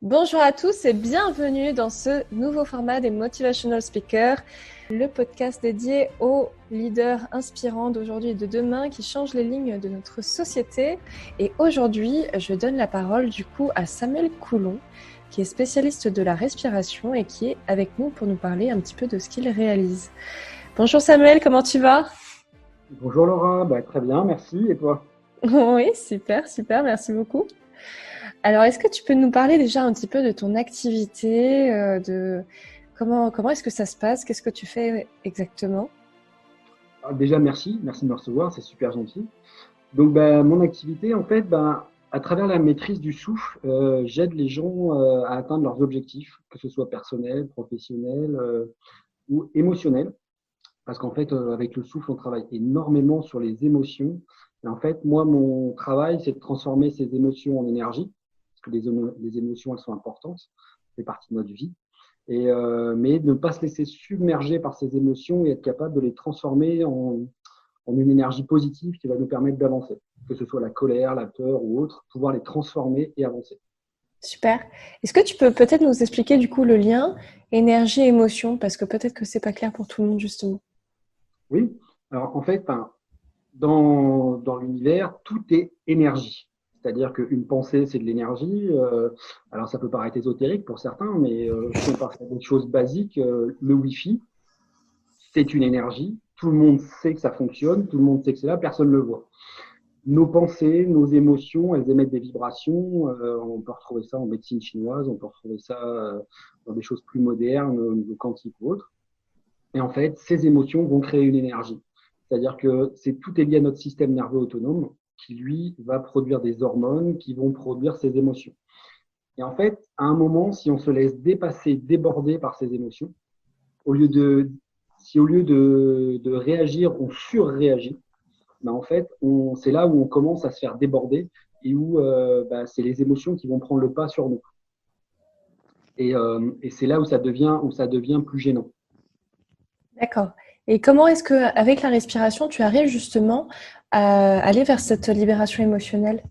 Bonjour à tous et bienvenue dans ce nouveau format des Motivational Speakers, le podcast dédié aux leaders inspirants d'aujourd'hui et de demain qui changent les lignes de notre société. Et aujourd'hui, je donne la parole du coup à Samuel Coulon, qui est spécialiste de la respiration et qui est avec nous pour nous parler un petit peu de ce qu'il réalise. Bonjour Samuel, comment tu vas ? Bonjour Laura, très bien, merci. Et toi? Oui, super, merci beaucoup. Alors, est-ce que tu peux nous parler déjà un petit peu de ton activité, de comment est-ce que ça se passe? Qu'est-ce que tu fais exactement? Déjà, merci de me recevoir, c'est super gentil. Donc, mon activité, en fait, à travers la maîtrise du souffle, j'aide les gens à atteindre leurs objectifs, que ce soit personnel, professionnel ou émotionnel. Parce qu'en fait, avec le souffle, on travaille énormément sur les émotions. Et en fait, moi, mon travail, c'est de transformer ces émotions en énergie, parce que les émotions, elles sont importantes, ça fait partie de notre vie. Mais ne pas se laisser submerger par ces émotions et être capable de les transformer en une énergie positive qui va nous permettre d'avancer, que ce soit la colère, la peur ou autre, pouvoir les transformer et avancer. Super. Est-ce que tu peux peut-être nous expliquer du coup le lien énergie-émotion? Parce que peut-être que c'est pas clair pour tout le monde justement. Oui, alors en fait, dans l'univers, tout est énergie. C'est-à-dire qu'une pensée, c'est de l'énergie. Alors ça peut paraître ésotérique pour certains, mais si on part sur des choses basiques, le Wi-Fi, c'est une énergie. Tout le monde sait que ça fonctionne, tout le monde sait que c'est là, personne ne le voit. Nos pensées, nos émotions, elles émettent des vibrations. On peut retrouver ça en médecine chinoise, on peut retrouver ça dans des choses plus modernes, au niveau quantique ou autre. Et en fait, ces émotions vont créer une énergie. C'est-à-dire que tout est lié à notre système nerveux autonome qui, lui, va produire des hormones qui vont produire ces émotions. Et en fait, à un moment, si on se laisse dépasser, déborder par ces émotions, au lieu de, si au lieu de réagir, on surréagit, en fait, c'est là où on commence à se faire déborder et où c'est les émotions qui vont prendre le pas sur nous. Et c'est là où ça devient plus gênant. D'accord. Et comment est-ce que, avec la respiration, tu arrives justement à aller vers cette libération émotionnelle?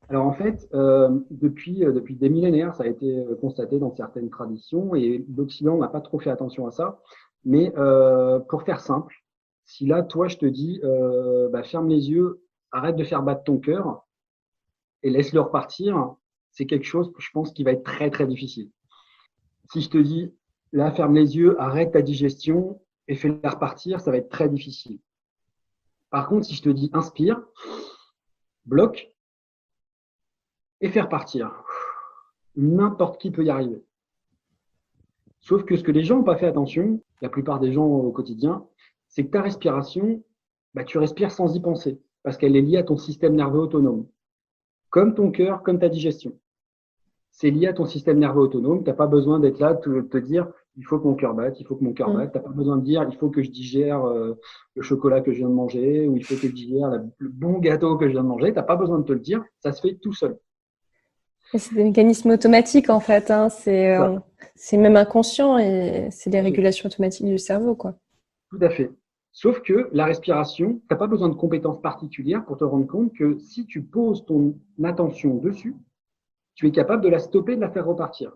Alors en fait, depuis des millénaires, ça a été constaté dans certaines traditions et l'Occident n'a pas trop fait attention à ça. Mais pour faire simple, si là, toi, je te dis, ferme les yeux, arrête de faire battre ton cœur et laisse-le repartir, c'est quelque chose, je pense, qui va être très, très difficile. Si je te dis, là, ferme les yeux, arrête ta digestion et fais-la repartir, ça va être très difficile. Par contre, si je te dis, inspire, bloque et fais repartir, n'importe qui peut y arriver. Sauf que ce que les gens n'ont pas fait attention, la plupart des gens au quotidien, c'est que ta respiration, tu respires sans y penser, parce qu'elle est liée à ton système nerveux autonome, comme ton cœur, comme ta digestion. C'est lié à ton système nerveux autonome. Tu n'as pas besoin d'être là, de te dire, il faut que mon cœur batte, il faut que mon cœur batte. Tu n'as pas besoin de dire, il faut que je digère le chocolat que je viens de manger, ou il faut que je digère le bon gâteau que je viens de manger. Tu n'as pas besoin de te le dire, ça se fait tout seul. Et c'est des mécanismes automatiques en fait, hein. C'est même inconscient et c'est des Tout à fait. régulations automatiques du cerveau, quoi. Tout à fait. Sauf que la respiration, tu n'as pas besoin de compétences particulières pour te rendre compte que si tu poses ton attention dessus, tu es capable de la stopper, de la faire repartir.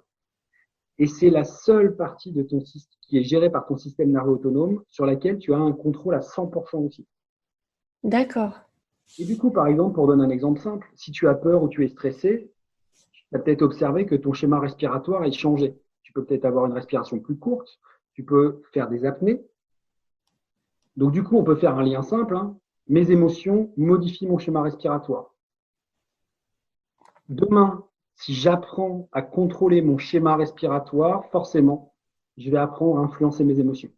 Et c'est la seule partie de ton système qui est gérée par ton système nerveux autonome sur laquelle tu as un contrôle à 100% aussi. D'accord. Et du coup, par exemple, pour donner un exemple simple, si tu as peur ou tu es stressé, tu as peut-être observé que ton schéma respiratoire est changé. Tu peux peut-être avoir une respiration plus courte, tu peux faire des apnées. Donc du coup, on peut faire un lien simple. Mes émotions modifient mon schéma respiratoire. Demain, si j'apprends à contrôler mon schéma respiratoire, forcément, je vais apprendre à influencer mes émotions,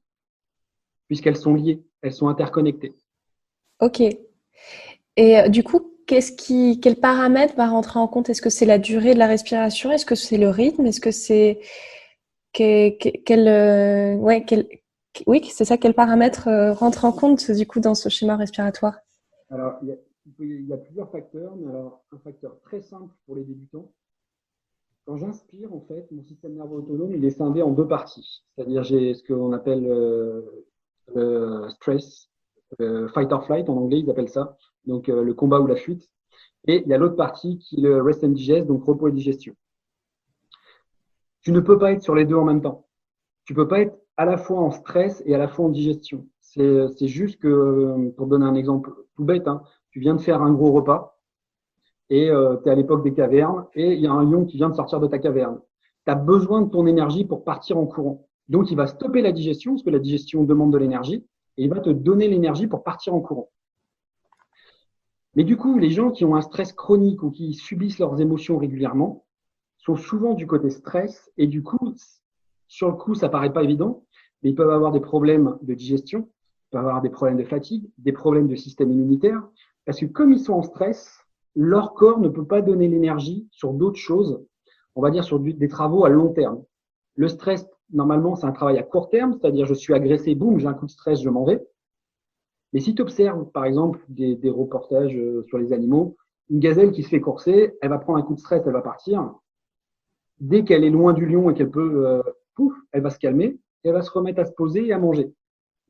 puisqu'elles sont liées, elles sont interconnectées. Ok. Et du coup, quel paramètre va rentrer en compte? Est-ce que c'est la durée de la respiration? Est-ce que c'est le rythme? Est-ce que c'est oui, c'est ça. Quel paramètre rentre en compte du coup dans ce schéma respiratoire? Alors, il y a plusieurs facteurs, mais alors un facteur très simple pour les débutants. Quand j'inspire, en fait, mon système nerveux autonome, il est scindé en deux parties. C'est-à-dire, j'ai ce qu'on appelle le stress, fight or flight en anglais, ils appellent ça. Donc, le combat ou la fuite. Et il y a l'autre partie qui est le rest and digest, donc repos et digestion. Tu ne peux pas être sur les deux en même temps. Tu peux pas être à la fois en stress et à la fois en digestion. C'est juste que, pour donner un exemple tout bête, hein, tu viens de faire un gros repas et tu es à l'époque des cavernes et il y a un lion qui vient de sortir de ta caverne. Tu as besoin de ton énergie pour partir en courant. Donc, il va stopper la digestion parce que la digestion demande de l'énergie et il va te donner l'énergie pour partir en courant. Mais du coup, les gens qui ont un stress chronique ou qui subissent leurs émotions régulièrement sont souvent du côté stress et du coup, sur le coup, ça paraît pas évident, mais ils peuvent avoir des problèmes de digestion, ils peuvent avoir des problèmes de fatigue, des problèmes de système immunitaire, parce que comme ils sont en stress, leur corps ne peut pas donner l'énergie sur d'autres choses, on va dire sur des travaux à long terme. Le stress, normalement, c'est un travail à court terme, c'est-à-dire je suis agressé, boum, j'ai un coup de stress, je m'en vais. Mais si tu observes, par exemple, des reportages sur les animaux, une gazelle qui se fait courser, elle va prendre un coup de stress, elle va partir. Dès qu'elle est loin du lion et qu'elle peut, pouf, elle va se calmer, et elle va se remettre à se poser et à manger.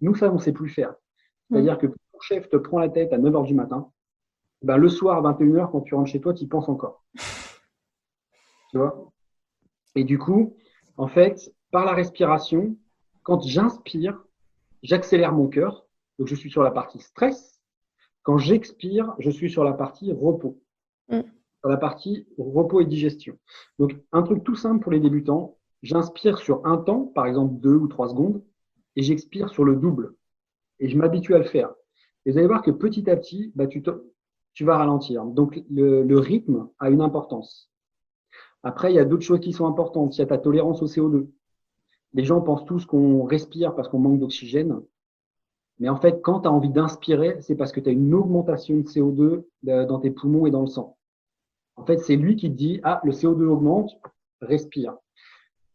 Nous, ça, on ne sait plus faire. C'est-à-dire que ton chef te prend la tête à 9 h du matin, ben, le soir à 21 h, quand tu rentres chez toi, tu y penses encore. Tu vois? Et du coup, en fait, par la respiration, quand j'inspire, j'accélère mon cœur. Donc, je suis sur la partie stress. Quand j'expire, je suis sur la partie repos. Sur la partie repos et digestion. Donc, un truc tout simple pour les débutants, j'inspire sur un temps, par exemple 2 ou 3 secondes, et j'expire sur le double. Et je m'habitue à le faire. Et vous allez voir que petit à petit, bah, tu vas ralentir. Donc, le rythme a une importance. Après, il y a d'autres choses qui sont importantes. Il y a ta tolérance au CO2. Les gens pensent tous qu'on respire parce qu'on manque d'oxygène. Mais en fait, quand tu as envie d'inspirer, c'est parce que tu as une augmentation de CO2 dans tes poumons et dans le sang. En fait, c'est lui qui te dit, ah, le CO2 augmente, respire.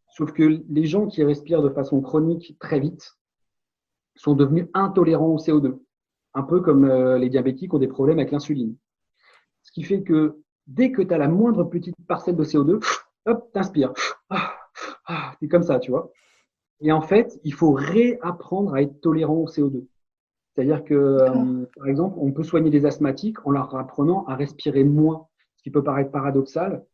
Sauf que les gens qui respirent de façon chronique très vite sont devenus intolérants au CO2. Un peu comme les diabétiques ont des problèmes avec l'insuline. Ce qui fait que dès que tu as la moindre petite parcelle de CO2, hop, t'inspires. C'est comme ça, tu vois. Et en fait, il faut réapprendre à être tolérant au CO2. C'est-à-dire que, par exemple, on peut soigner des asthmatiques en leur apprenant à respirer moins, ce qui peut paraître paradoxal,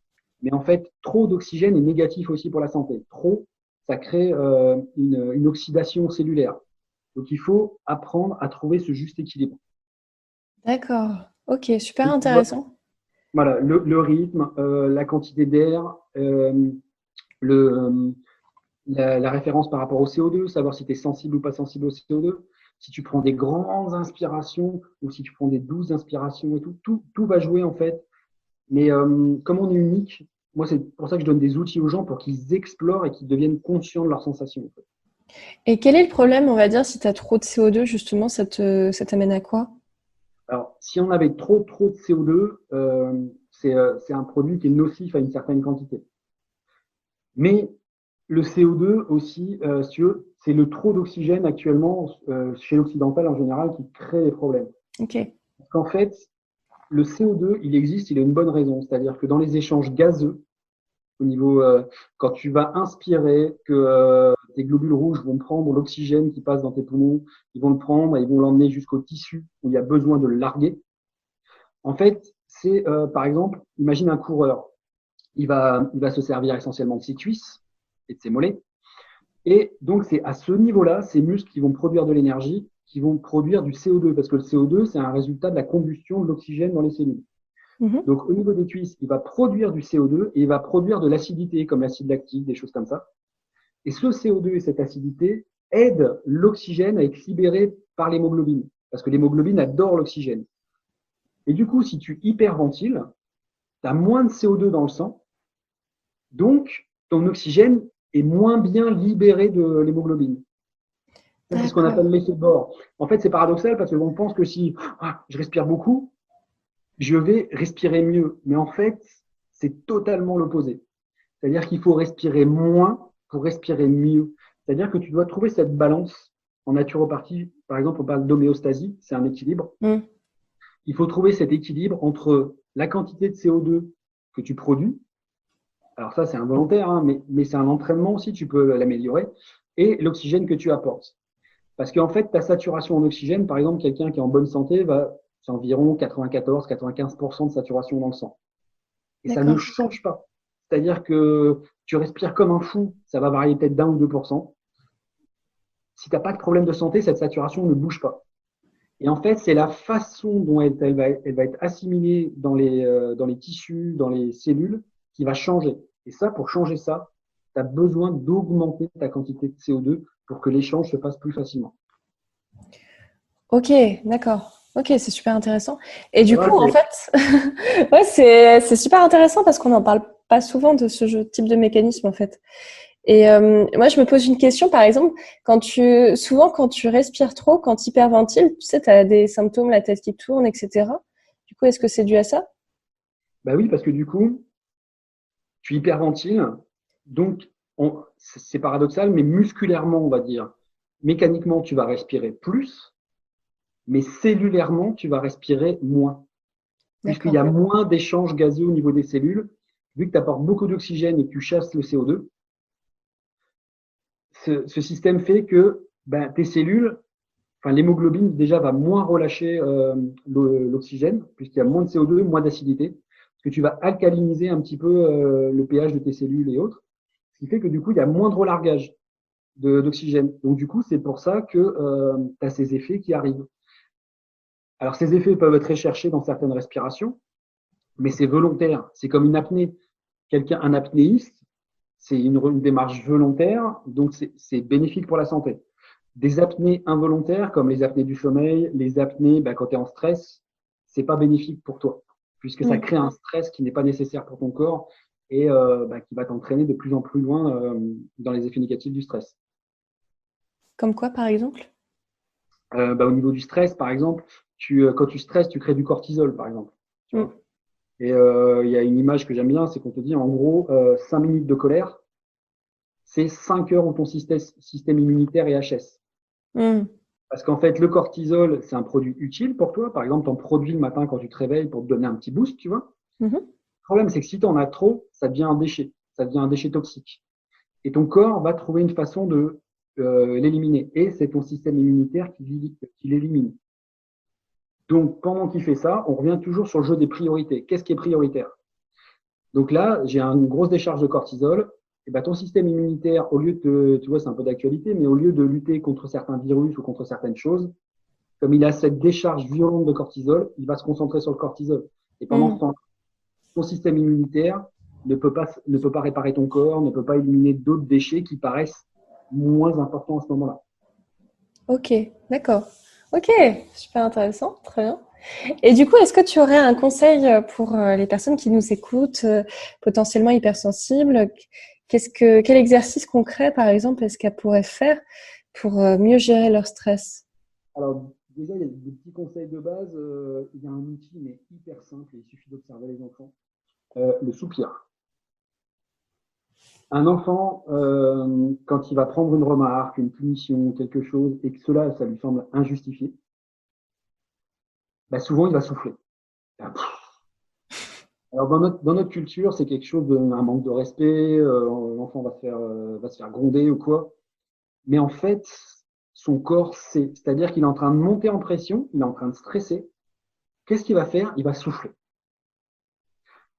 mais en fait, trop d'oxygène est négatif aussi pour la santé. Trop, ça crée une oxydation cellulaire. Donc, il faut apprendre à trouver ce juste équilibre. D'accord. Ok, super Donc, intéressant. voilà, le rythme, la quantité d'air, la référence par rapport au CO2, savoir si tu es sensible ou pas sensible au CO2. Si tu prends des grandes inspirations ou si tu prends des douces inspirations et tout va jouer en fait. Mais comme on est unique, moi c'est pour ça que je donne des outils aux gens pour qu'ils explorent et qu'ils deviennent conscients de leurs sensations. En fait. Et quel est le problème, on va dire, si tu as trop de CO2, justement, ça t'amène à quoi? Alors, si on avait trop de CO2, c'est un produit qui est nocif à une certaine quantité. Mais le CO2 aussi, c'est le trop d'oxygène actuellement chez l'occidental en général qui crée les problèmes. Ok. Parce qu'en fait, le CO2, il existe, il a une bonne raison. C'est-à-dire que dans les échanges gazeux, au niveau, quand tu vas inspirer, que tes globules rouges vont prendre l'oxygène qui passe dans tes poumons, ils vont le prendre et ils vont l'emmener jusqu'au tissu où il y a besoin de le larguer. En fait, c'est par exemple, imagine un coureur. Il va se servir essentiellement de ses cuisses et de ses mollets. Et donc, c'est à ce niveau-là, ces muscles qui vont produire de l'énergie, qui vont produire du CO2, parce que le CO2, c'est un résultat de la combustion de l'oxygène dans les cellules. Donc, au niveau des cuisses, il va produire du CO2 et il va produire de l'acidité, comme l'acide lactique, des choses comme ça. Et ce CO2 et cette acidité aident l'oxygène à être libéré par l'hémoglobine, parce que l'hémoglobine adore l'oxygène. Et du coup, si tu hyperventiles, tu as moins de CO2 dans le sang, donc ton oxygène est moins bien libéré de l'hémoglobine. C'est ce qu'on appelle l'effet de bord. En fait, c'est paradoxal parce qu'on pense que si je respire beaucoup, je vais respirer mieux. Mais en fait, c'est totalement l'opposé. C'est-à-dire qu'il faut respirer moins pour respirer mieux. C'est-à-dire que tu dois trouver cette balance. En naturopathie, par exemple, on parle d'homéostasie, c'est un équilibre. Il faut trouver cet équilibre entre la quantité de CO2 que tu produis. Alors ça, c'est involontaire, hein, mais c'est un entraînement aussi, tu peux l'améliorer. Et l'oxygène que tu apportes. Parce qu'en fait, ta saturation en oxygène, par exemple, quelqu'un qui est en bonne santé, c'est environ 94-95% de saturation dans le sang. Et ça ne change pas. C'est-à-dire que tu respires comme un fou, ça va varier peut-être d'1 ou 2%. Si tu n'as pas de problème de santé, cette saturation ne bouge pas. Et en fait, c'est la façon dont elle va être assimilée dans les tissus, dans les cellules, qui va changer. Et ça, pour changer ça, tu as besoin d'augmenter ta quantité de CO2 pour que l'échange se fasse plus facilement. Ok, d'accord. Ok, c'est super intéressant. Et du Voilà, coup, en fait, ouais, c'est super intéressant parce qu'on n'en parle pas souvent de type de mécanisme, en fait. Et moi, je me pose une question, par exemple, souvent quand tu respires trop, quand tu hyperventiles, tu sais, tu as des symptômes, la tête qui tourne, etc. Du coup, est-ce que c'est dû à ça? bah oui, parce que du coup, tu hyperventiles, donc c'est paradoxal, mais musculairement, on va dire, mécaniquement, tu vas respirer plus, mais cellulairement, tu vas respirer moins, puisqu'il y D'accord. a moins d'échanges gazeux au niveau des cellules. Vu que tu apportes beaucoup d'oxygène et que tu chasses le CO2, ce système fait que ben, tes cellules, enfin l'hémoglobine déjà va moins relâcher l'oxygène, puisqu'il y a moins de CO2, moins d'acidité, parce que tu vas alcaliniser un petit peu le pH de tes cellules et autres, ce qui fait que du coup, il y a moins de relargage d'oxygène. Donc du coup, c'est pour ça que tu as ces effets qui arrivent. Alors ces effets peuvent être recherchés dans certaines respirations, mais c'est volontaire. C'est comme une apnée. Un apnéiste, c'est une démarche volontaire, donc c'est bénéfique pour la santé. Des apnées involontaires, comme les apnées du sommeil, les apnées quand tu es en stress, c'est pas bénéfique pour toi, puisque ça Hmm. crée un stress qui n'est pas nécessaire pour ton corps et qui va t'entraîner de plus en plus loin dans les effets négatifs du stress. Comme quoi, par exemple? Au niveau du stress, par exemple, quand tu stresses, tu crées du cortisol, par exemple. Tu Hmm. vois. Et il y a une image que j'aime bien, c'est qu'on te dit en gros 5 minutes de colère, c'est 5 heures où ton système immunitaire est HS. Hmm. Parce qu'en fait, le cortisol, c'est un produit utile pour toi. Par exemple, tu en produis le matin quand tu te réveilles pour te donner un petit boost, tu vois. Mhm. Le problème, c'est que si tu en as trop, ça devient un déchet. Ça devient un déchet toxique. Et ton corps va trouver une façon de l'éliminer. Et c'est ton système immunitaire qui l'élimine. Donc, pendant qu'il fait ça, on revient toujours sur le jeu des priorités. Qu'est-ce qui est prioritaire? Donc là, j'ai une grosse décharge de cortisol. Et ben, ton système immunitaire, au lieu de, tu vois, c'est un peu d'actualité, mais au lieu de lutter contre certains virus ou contre certaines choses, comme il a cette décharge violente de cortisol, il va se concentrer sur le cortisol. Et pendant ce Hmm. temps, ton système immunitaire ne peut pas réparer ton corps, ne peut pas éliminer d'autres déchets qui paraissent moins importants à ce moment-là. Ok, d'accord. Ok, super intéressant, très bien. Et du coup, est-ce que tu aurais un conseil pour les personnes qui nous écoutent, potentiellement hypersensibles? Quel exercice concret, par exemple, est-ce qu'elles pourraient faire pour mieux gérer leur stress? Alors, déjà, il y a des petits conseils de base. Il y a un outil, mais hyper simple, et il suffit d'observer les enfants. Le soupir. Un enfant, quand il va prendre une remarque, une punition, quelque chose, et que cela, ça lui semble injustifié, bah souvent, il va souffler. Alors, dans notre culture, c'est quelque chose d'un manque de respect, l'enfant va se faire gronder ou quoi. Mais en fait, son corps sait. C'est-à-dire qu'il est en train de monter en pression, il est en train de stresser. Qu'est-ce qu'il va faire? Il va souffler.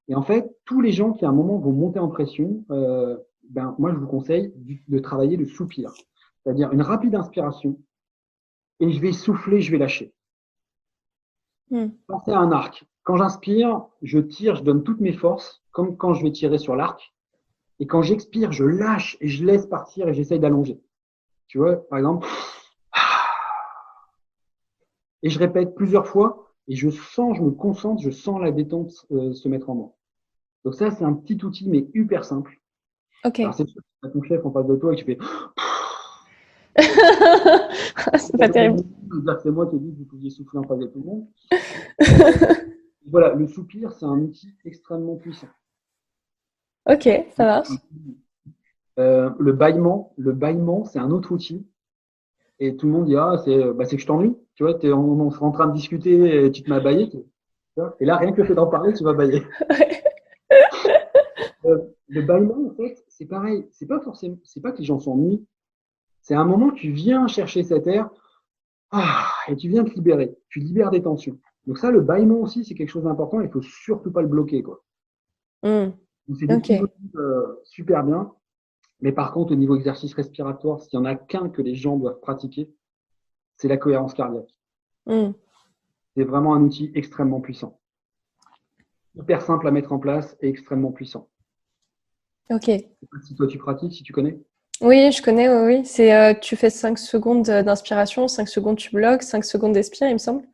Et en fait, tous les gens qui à un moment vont monter en pression, moi je vous conseille de travailler le soupir. C'est-à-dire une rapide inspiration et je vais souffler, je vais lâcher. Hmm. Pensez à un arc. Quand j'inspire, je tire, je donne toutes mes forces, comme quand je vais tirer sur l'arc. Et quand j'expire, je lâche et je laisse partir et j'essaye d'allonger. Tu vois, par exemple, et je répète plusieurs fois et je sens, je me concentre, je sens la détente se mettre en moi. Donc ça, c'est un petit outil, mais hyper simple. Ok. Alors c'est sûr que si tu as ton chef en face de toi et que tu fais C'est pas terrible. c'est moi qui ai dit que vous pouviez souffler en face de tout le monde. Euh, voilà, le soupir, c'est un outil extrêmement puissant. Ok, ça marche. Le bâillement, c'est un autre outil. Et tout le monde dit, ah, c'est que je t'ennuie. Tu vois, on est en train de discuter et tu te m'as bâillé. Et là, rien que le fait d'en parler, tu vas bâiller. Le bâillement, en fait, c'est pareil. C'est pas que les gens s'ennuient. C'est un moment, tu viens chercher cet air, et tu viens te libérer. Tu libères des tensions. Donc ça, le bâillement aussi, c'est quelque chose d'important. Il faut surtout pas le bloquer, quoi. Hmm. Donc, c'est des petits Ok. modules super bien. Mais par contre, au niveau exercice respiratoire, s'il y en a qu'un que les gens doivent pratiquer, c'est la cohérence cardiaque. Hmm. C'est vraiment un outil extrêmement puissant. Hyper simple à mettre en place et extrêmement puissant. Ok. Si toi tu pratiques, si tu connais. Oui, je connais, oui, oui. C'est, tu fais 5 secondes d'inspiration, 5 secondes tu bloques, 5 secondes d'expire, il me semble.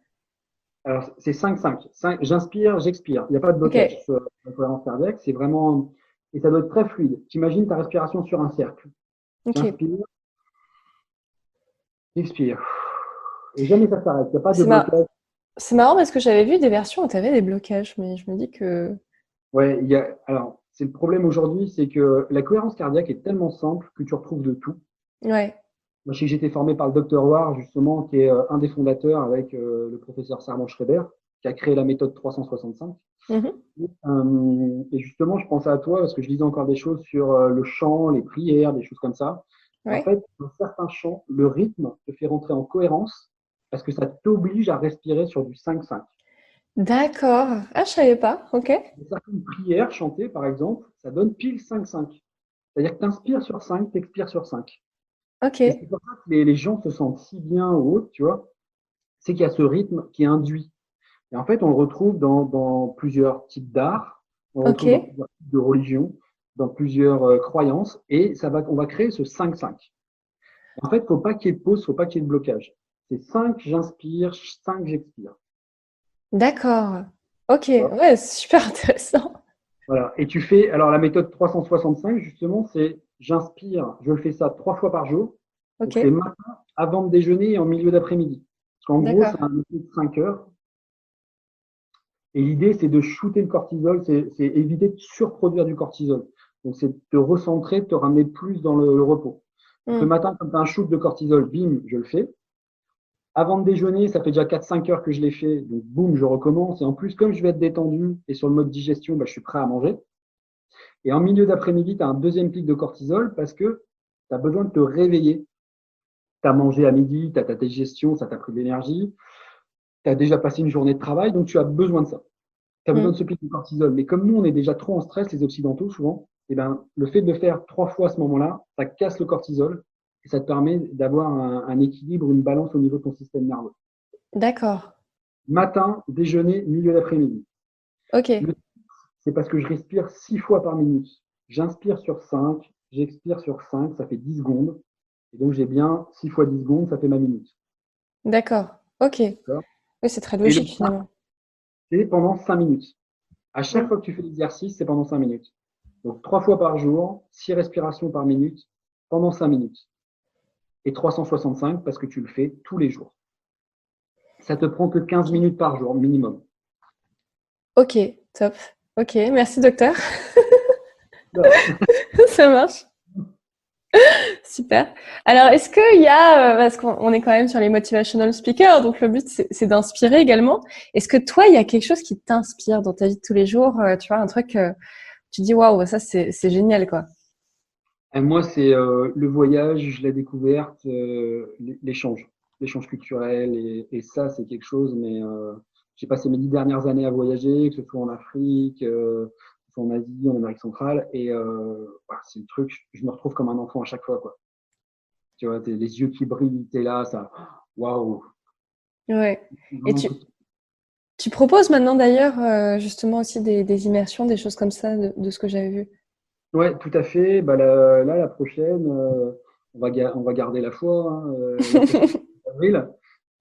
Alors, c'est 5-5. J'inspire, j'expire. Il n'y a pas de Ok. blocage sur la cohérence cardiaque. C'est vraiment. Et ça doit être très fluide. Tu imagines ta respiration sur un cercle. Ok. J'inspire, j'expire. Et jamais ça s'arrête. Il n'y a pas de C'est blocage. c'est marrant parce que j'avais vu des versions où tu avais des blocages, mais je me dis que. Ouais, alors, c'est le problème aujourd'hui, c'est que la cohérence cardiaque est tellement simple que tu retrouves de tout. Ouais. Moi, je sais que j'ai été formé par le docteur War, justement, qui est un des fondateurs avec le professeur Servan Schreiber, qui a créé la méthode 365. Mhm. Et justement, je pensais à toi parce que je lisais encore des choses sur le chant, les prières, des choses comme ça. Et en Ouais. fait, dans certains chants, le rythme te fait rentrer en cohérence parce que ça t'oblige à respirer sur du 5-5. D'accord. Ah, je savais pas. Ok. Et certaines prières chantées, par exemple, ça donne pile 5-5. C'est-à-dire que tu inspires sur 5, tu expires sur 5. Ok. Et c'est pour ça que les gens se sentent si bien ou autre, tu vois, c'est qu'il y a ce rythme qui est induit. Et en fait, on le retrouve dans plusieurs types d'art, on le Ok. retrouve dans plusieurs types de religions, dans plusieurs croyances, et on va créer ce 5-5. En fait, il ne faut pas qu'il y ait de pause, il ne faut pas qu'il y ait de blocage. C'est 5, j'inspire, 5, j'expire. D'accord. Ok. Tu vois. Ouais, c'est super intéressant. Voilà. Et tu fais, alors la méthode 365, justement, c'est j'inspire, je fais ça 3 fois par jour. Donc Ok. c'est matin, avant de déjeuner et en milieu d'après-midi. Parce qu'en gros, D'accord. c'est un outil de 5 heures. Et l'idée, c'est de shooter le cortisol, c'est éviter de surproduire du cortisol. Donc, c'est de te recentrer, de te ramener plus dans le repos. Donc, le Hmm. matin, quand tu as un shoot de cortisol, bim, je le fais. Avant de déjeuner, ça fait déjà 4-5 heures que je l'ai fait. Donc, boum, je recommence. Et en plus, comme je vais être détendu et sur le mode digestion, bah, je suis prêt à manger. Et en milieu d'après-midi, tu as un deuxième pic de cortisol parce que tu as besoin de te réveiller. Tu as mangé à midi, tu as ta digestion, ça t'a pris de l'énergie. Tu as déjà passé une journée de travail, donc tu as besoin de ça. Tu as besoin Hmm. de ce pic de cortisol. Mais comme nous, on est déjà trop en stress, les Occidentaux, souvent, eh ben, le fait de le faire 3 fois à ce moment-là, ça casse le cortisol et ça te permet d'avoir un équilibre, une balance au niveau de ton système nerveux. D'accord. Matin, déjeuner, milieu d'après-midi. Ok. C'est parce que je respire 6 fois par minute. J'inspire sur 5, j'expire sur 5, ça fait 10 secondes. Et donc, j'ai bien 6 fois 10 secondes, ça fait ma minute. D'accord. Ok. D'accord. Oui, c'est très Et le logique ça, finalement. c'est pendant 5 minutes. À chaque Hmm. fois que tu fais l'exercice, c'est pendant 5 minutes. Donc 3 fois par jour, 6 respirations par minute, pendant 5 minutes. Et 365 parce que tu le fais tous les jours. Ça te prend que 15 Ok. minutes par jour minimum. Ok. Top. Ok. Merci, docteur. Voilà. Ça marche. Super. Alors, est-ce qu'il y a, parce qu'on est quand même sur les motivational speakers, donc le but c'est d'inspirer également. Est-ce que toi, il y a quelque chose qui t'inspire dans ta vie de tous les jours, tu vois, un truc, tu dis waouh, ça c'est génial quoi. Et moi, c'est le voyage, la découverte, l'échange, l'échange culturel. Et ça, c'est quelque chose. Mais j'ai passé mes 10 dernières années à voyager, que ce soit en Afrique, que ce soit en Asie, en Amérique centrale. Et voilà, c'est le truc, je me retrouve comme un enfant à chaque fois, quoi. Tu vois, les yeux qui brillent, t'es là, ça, waouh. Ouais. C'est Et vraiment un tu, truc. tu proposes maintenant d'ailleurs justement aussi des immersions, des choses comme ça de ce que j'avais vu. Ouais, tout à fait. Bah, la prochaine, on va garder la foi. Hein, la prochaine, c'est avril.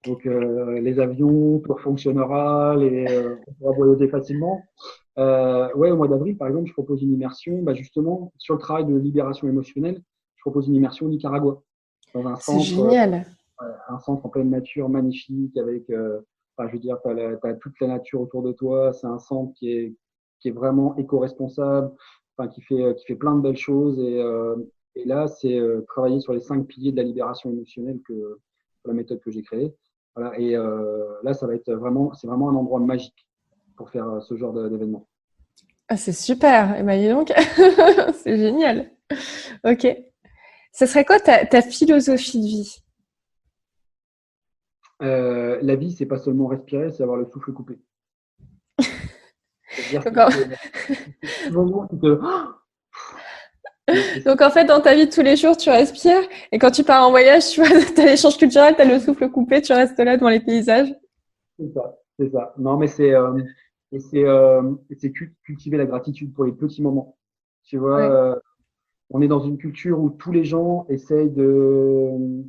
Donc, les avions, tout fonctionnera, on pourra voyager facilement. Ouais, au mois d'avril, par exemple, je propose une immersion, bah, justement, sur le travail de libération émotionnelle. Je propose une immersion au Nicaragua, dans C'est génial. un centre en pleine nature magnifique, avec, enfin, je veux dire, t'as toute la nature autour de toi. C'est un centre qui est vraiment éco-responsable, enfin, qui fait plein de belles choses. Et là, c'est travailler sur les 5 piliers de la libération émotionnelle la méthode que j'ai créée. Voilà, et là, ça va être vraiment, c'est vraiment un endroit magique pour faire ce genre d'événement. Ah, c'est super. Et ben dis donc, c'est génial. Ok. Ce serait quoi ta philosophie de vie? La vie, c'est pas seulement respirer, c'est avoir le souffle coupé. C'est-à-dire Donc, que en... c'est ce moment qui te... Donc, en fait, dans ta vie de tous les jours, tu respires. Et quand tu pars en voyage, tu vois, tu as l'échange culturel, tu as le souffle coupé, tu restes là devant les paysages. C'est ça, c'est ça. Non, mais c'est cultiver la gratitude pour les petits moments. Tu vois, Ouais. on est dans une culture où tous les gens essayent de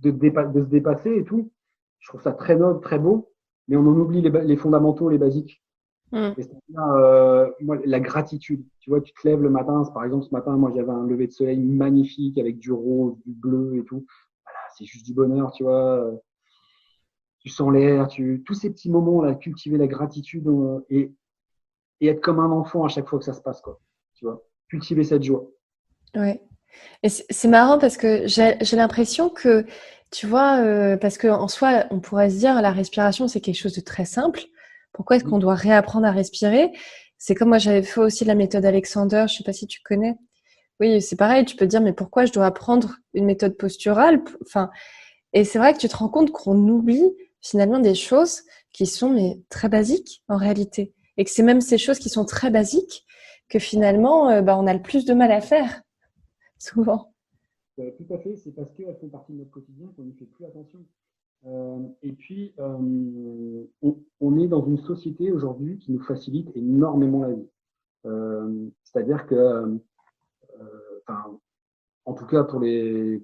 se dépasser et tout. Je trouve ça très noble, très beau, mais on en oublie les fondamentaux, les basiques. Mm. Et c'est-à-dire, moi, la gratitude. Tu vois, tu te lèves le matin, par exemple, ce matin, moi, j'avais un lever de soleil magnifique avec du rose, du bleu et tout. Voilà, c'est juste du bonheur, tu vois. Tu sens l'air, tous ces petits moments là, cultiver la gratitude et être comme un enfant à chaque fois que ça se passe, quoi. Tu vois, cultiver cette joie. Ouais. Et c'est marrant parce que j'ai l'impression que, tu vois, parce qu'en soi, on pourrait se dire la respiration, c'est quelque chose de très simple. Pourquoi est-ce qu'on Mhm. doit réapprendre à respirer? C'est comme moi, j'avais fait aussi la méthode Alexander, je sais pas si tu connais. Oui, c'est pareil, tu peux te dire, mais pourquoi je dois apprendre une méthode posturale? Enfin, et c'est vrai que tu te rends compte qu'on oublie finalement des choses qui sont mais très basiques en réalité. Et que c'est même ces choses qui sont très basiques que finalement, bah, on a le plus de mal à faire, souvent. Tout à fait, c'est parce qu'elles font partie de notre quotidien qu'on n'y fait plus attention. Et puis, on est dans une société aujourd'hui qui nous facilite énormément la vie. C'est-à-dire que, enfin, en tout cas pour les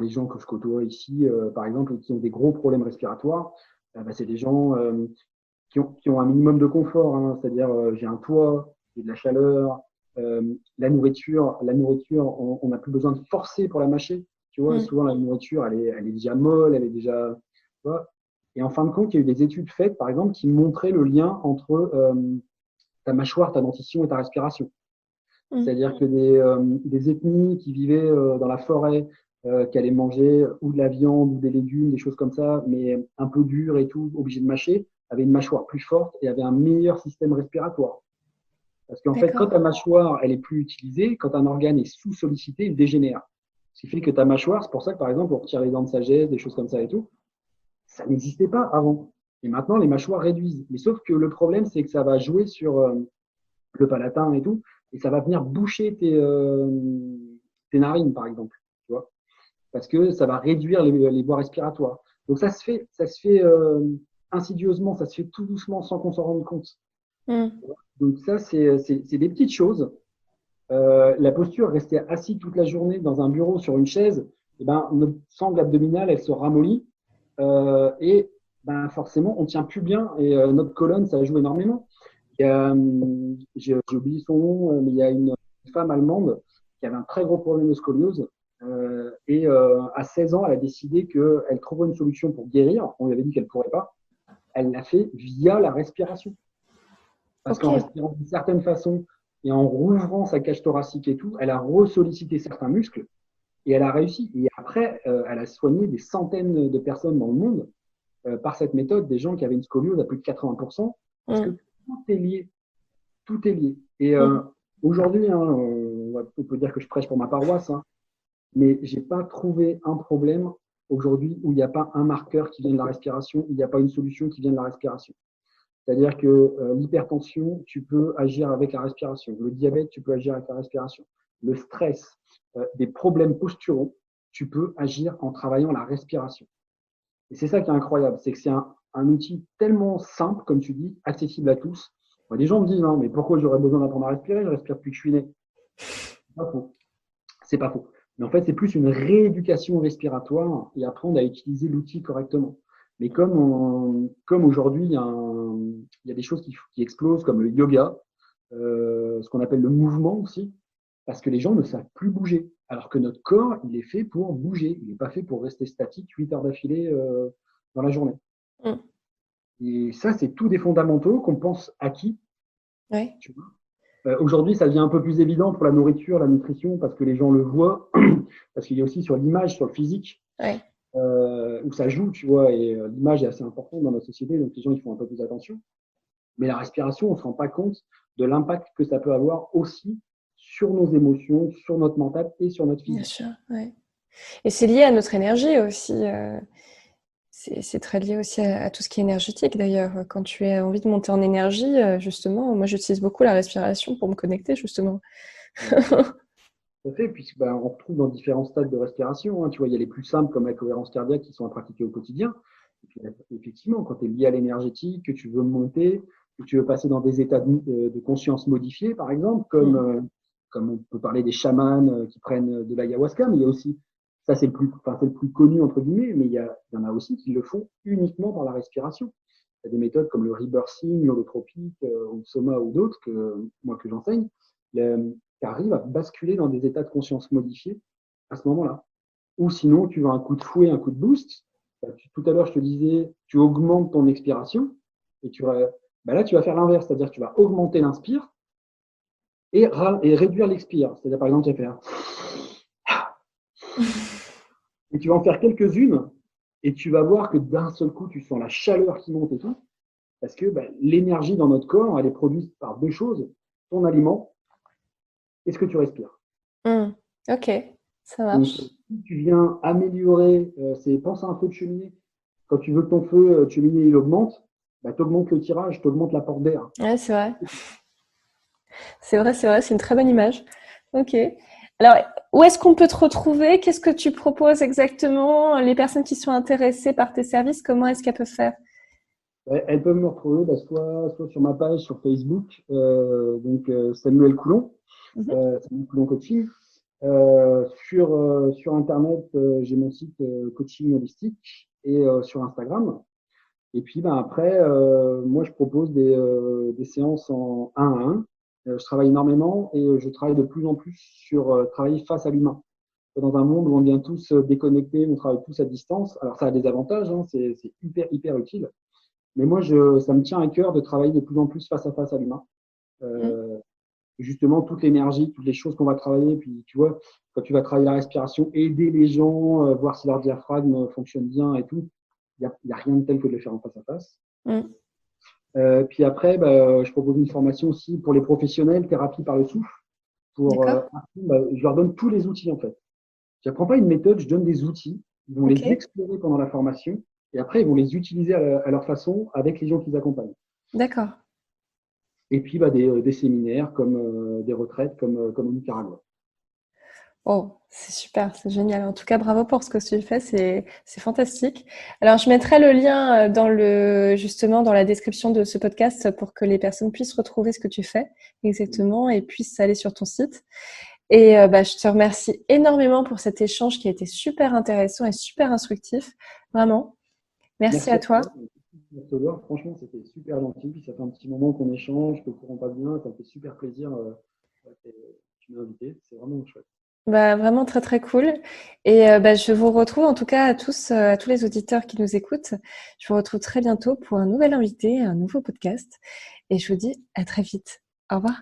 gens que je côtoie ici, par exemple, qui ont des gros problèmes respiratoires, bah, c'est des gens qui ont un minimum de confort, hein, c'est-à-dire j'ai un toit, j'ai de la chaleur, la nourriture, on n'a plus besoin de forcer pour la mâcher. Tu vois, Mm. souvent la nourriture, elle est déjà molle, elle est déjà. Tu vois. Et en fin de compte, il y a eu des études faites, par exemple, qui montraient le lien entre ta mâchoire, ta dentition et ta respiration. Mm. C'est-à-dire que des ethnies qui vivaient dans la forêt, qui allaient manger ou de la viande ou des légumes, des choses comme ça, mais un peu dures et tout, obligés de mâcher, avaient une mâchoire plus forte et avaient un meilleur système respiratoire. Parce qu'en fait, quand D'accord. ta mâchoire, elle est plus utilisée, quand un organe est sous-sollicité, il dégénère. Ce qui fait que ta mâchoire, c'est pour ça que par exemple, on retire les dents de sagesse, des choses comme ça et tout, ça n'existait pas avant. Et maintenant, les mâchoires réduisent. Mais sauf que le problème, c'est que ça va jouer sur le palatin et tout, et ça va venir boucher tes narines, par exemple, tu vois, parce que ça va réduire les voies respiratoires. Donc ça se fait insidieusement, ça se fait tout doucement sans qu'on s'en rende compte. Mm. Donc ça, c'est des petites choses. La posture, rester assis toute la journée dans un bureau sur une chaise, eh ben, notre sangle abdominale, elle se ramollit et ben, forcément, on tient plus bien et notre colonne, ça joue énormément. J'ai oublié son nom, mais il y a une femme allemande qui avait un très gros problème de scoliose. À 16 ans, elle a décidé qu'elle trouverait une solution pour guérir. On lui avait dit qu'elle ne pourrait pas. Elle l'a fait via la respiration. Parce Ok. qu'en respirant d'une certaine façon et en rouvrant sa cage thoracique et tout, elle a ressollicité certains muscles et elle a réussi. Et après, elle a soigné des centaines de personnes dans le monde par cette méthode, des gens qui avaient une scoliose à plus de 80%, parce que Mm. tout est lié. Tout est lié. Et Mm. aujourd'hui, hein, on peut dire que je prêche pour ma paroisse, hein, mais j'ai pas trouvé un problème aujourd'hui où il n'y a pas un marqueur qui vient de la respiration, il n'y a pas une solution qui vient de la respiration. C'est-à-dire que l'hypertension, tu peux agir avec la respiration. Le diabète, tu peux agir avec la respiration. Le stress, des problèmes posturaux, tu peux agir en travaillant la respiration. Et c'est ça qui est incroyable, c'est que c'est un outil tellement simple, comme tu dis, accessible à tous. Moi, des gens me disent, non, mais pourquoi j'aurais besoin d'apprendre à respirer? Je respire depuis que je suis né. C'est pas faux. C'est pas faux. Mais en fait, c'est plus une rééducation respiratoire et apprendre à utiliser l'outil correctement. Mais comme aujourd'hui, il y a des choses qui explosent, comme le yoga, ce qu'on appelle le mouvement aussi, parce que les gens ne savent plus bouger. Alors que notre corps, il est fait pour bouger. Il n'est pas fait pour rester statique 8 heures d'affilée dans la journée. Mm. Et ça, c'est tout des fondamentaux qu'on pense acquis. Ouais. Tu vois. Aujourd'hui, ça devient un peu plus évident pour la nourriture, la nutrition, parce que les gens le voient, parce qu'il y a aussi sur l'image, sur le physique, Ouais. où ça joue, tu vois, et l'image est assez importante dans notre société, donc les gens ils font un peu plus attention. Mais la respiration, on ne se rend pas compte de l'impact que ça peut avoir aussi sur nos émotions, sur notre mental et sur notre Bien physique. sûr. Ouais. Et c'est lié à notre énergie aussi. c'est très lié aussi à tout ce qui est énergétique d'ailleurs. Quand tu as envie de monter en énergie, justement, moi j'utilise beaucoup la respiration pour me connecter justement. Tout à fait, puisque on retrouve dans différents stades de respiration. Hein. Tu vois, il y a les plus simples comme la cohérence cardiaque qui sont à pratiquer au quotidien. Et puis, effectivement, quand tu es lié à l'énergétique, que tu veux monter, que tu veux passer dans des états de conscience modifiés, par exemple, comme on peut parler des chamans qui prennent de l'ayahuasca, mais il y a aussi, ça c'est le plus connu entre guillemets, mais il y en a aussi qui le font uniquement par la respiration. Il y a des méthodes comme le rebirthing, l'holotropique, ou le soma ou d'autres que j'enseigne, qui arrivent à basculer dans des états de conscience modifiés à ce moment-là. Ou sinon, tu veux un coup de fouet, un coup de boost. Tout à l'heure, je te disais, tu augmentes ton expiration et là, tu vas faire l'inverse, c'est-à-dire que tu vas augmenter l'inspire et réduire l'expire. C'est-à-dire, par exemple, tu vas faire et tu vas en faire quelques-unes et tu vas voir que d'un seul coup, tu sens la chaleur qui monte et tout. Parce que l'énergie dans notre corps, elle est produite par deux choses, ton aliment et ce que tu respires. Ok, ça Donc, marche. si tu viens améliorer, pense à un feu de cheminée. Quand tu veux que ton feu de cheminée il augmente, tu augmentes le tirage, tu augmentes l'apport d'air. Ouais, c'est vrai. C'est une très bonne image. Ok. Alors, où est-ce qu'on peut te retrouver? Qu'est-ce que tu proposes exactement? Les personnes qui sont intéressées par tes services, comment est-ce qu'elles peuvent faire? Elles peuvent me retrouver soit sur ma page sur Facebook, Samuel Coulon, Samuel Coulon Coaching. Sur Internet, j'ai mon site Coaching Holistique et sur Instagram. Et puis après, moi je propose des séances en 1 à 1. Je travaille énormément et je travaille de plus en plus sur travailler face à l'humain. Dans un monde où on vient tous déconnectés, on travaille tous à distance. Alors ça a des avantages, hein, c'est hyper utile. Mais moi, ça me tient à cœur de travailler de plus en plus face à l'humain. Justement, toute l'énergie, toutes les choses qu'on va travailler. Puis tu vois, quand tu vas travailler la respiration, aider les gens, voir si leur diaphragme fonctionne bien et tout, il n'y a rien de tel que de le faire en face à face. Puis après, je propose une formation aussi pour les professionnels, thérapie par le souffle. Je leur donne tous les outils en fait. Je n'apprends pas une méthode, je donne des outils. Ils vont les explorer pendant la formation et après, ils vont les utiliser à leur façon avec les gens qu'ils accompagnent. D'accord. Et puis, des séminaires comme des retraites comme au Nicaragua. Oh, c'est super, c'est génial. En tout cas, bravo pour ce que tu fais, c'est fantastique. Alors, je mettrai le lien justement dans la description de ce podcast pour que les personnes puissent retrouver ce que tu fais exactement et puissent aller sur ton site. Et je te remercie énormément pour cet échange qui a été super intéressant et super instructif. Vraiment. Merci à toi. Franchement, c'était super gentil. Puis ça fait un petit moment qu'on échange, que le courant pas bien. Ça me fait super plaisir. Tu m'as invité. C'est vraiment chouette. Vraiment très très cool. Et je vous retrouve en tout cas à tous les auditeurs qui nous écoutent. Je vous retrouve très bientôt pour un nouvel invité, un nouveau podcast. Et je vous dis à très vite. Au revoir.